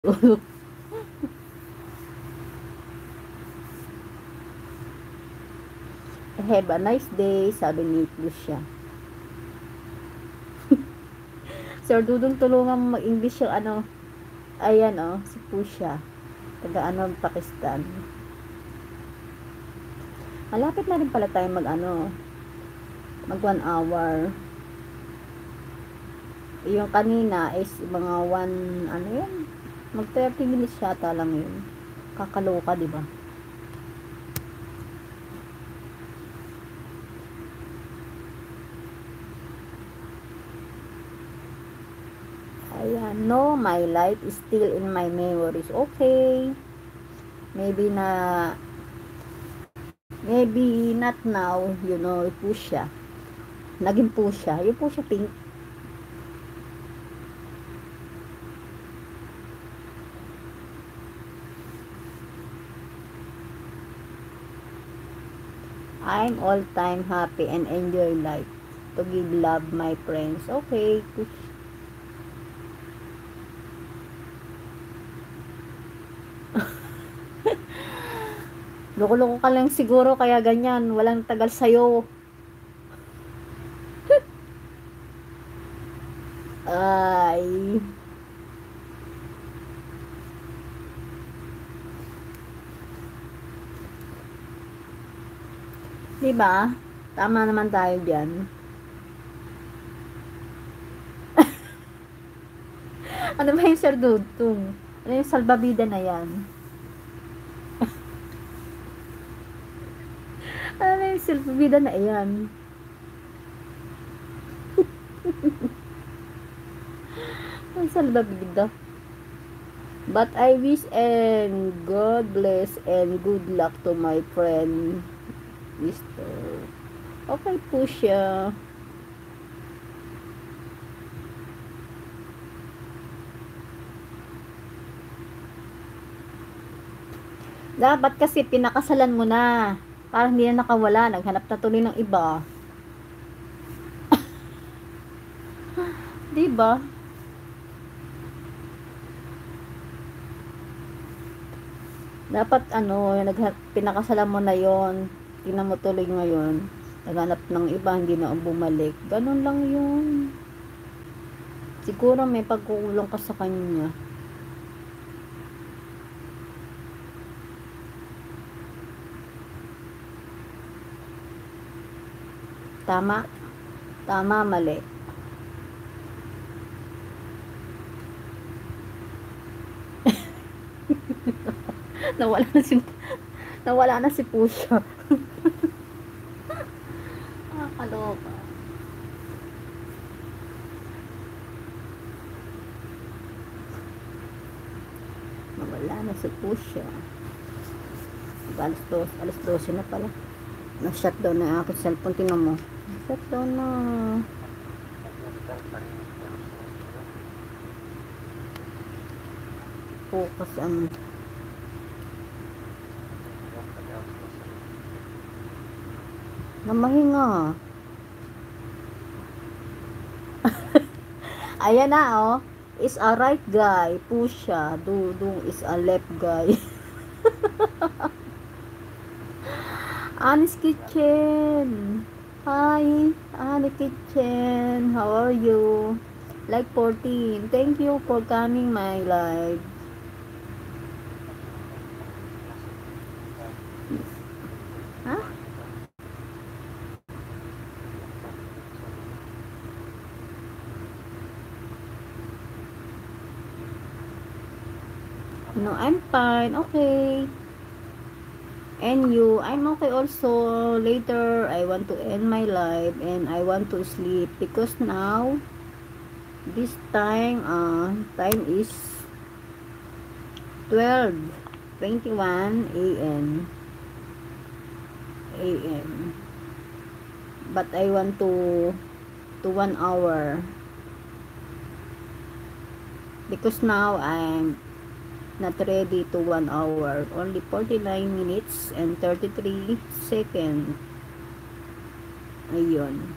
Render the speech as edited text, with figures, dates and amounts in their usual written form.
Have a nice day, sabi ni Lucia. Sir Dudong, tulungan mo mag-English yung ano. Ayan si Pusha. Taga Pakistan. Malapit na rin pala tayo mag 1 hour. Yung kanina is mga 1, yun? Mag 30 minutes yata lang yun. Kakaloka, di ba? Ayan, no, my life is still in my memories. Okay. Maybe not now, Pusha. Naging Pusha. Yung Pusha pink. I'm all time happy and enjoy life. To give love my friends. Okay, Pusha. Loko-loko ka lang siguro kaya ganyan. Walang tagal sa'yo. Ay. Diba? Tama naman tayo dyan. Ano ba yung Sir Dudong? Ano yung salbabida na yan? Ano yung salbabida na yan? Ang salbabida. But I wish and God bless and good luck to my friend Mr. Okay po siya. Dapat kasi pinakasalan mo na. Parang hindi na nakawala. Naghanap na tuloy ng iba. Diba? Dapat pinakasalan mo na yon. Tingnan mo tuloy ngayon. Naghanap ng iba, hindi na bumalik. Ganun lang yun. Siguro may pagkukulong ka sa kanya. Tama? Tama, mali. nawala na si Pusha. Kaloka. Nawala na si Pusha. Alas 12 na pala. Na-shutdown na yung aking cellphone. Tingnan mo. Shutdown na. Focus namahinga. Ayan na is a right guy. Pusha. Dudong is a left guy. Annie's Kitchen. Hi, Annie Kitchen. How are you? Like 14. Thank you for coming my live. Huh? No, I'm fine. Okay. And you, I'm okay also. Later, I want to end my life and I want to sleep because now, this time is 12:21 a.m. But I want to 1 hour because now I'm not ready to 1 hour. Only 49 minutes and 33 seconds. Ayun.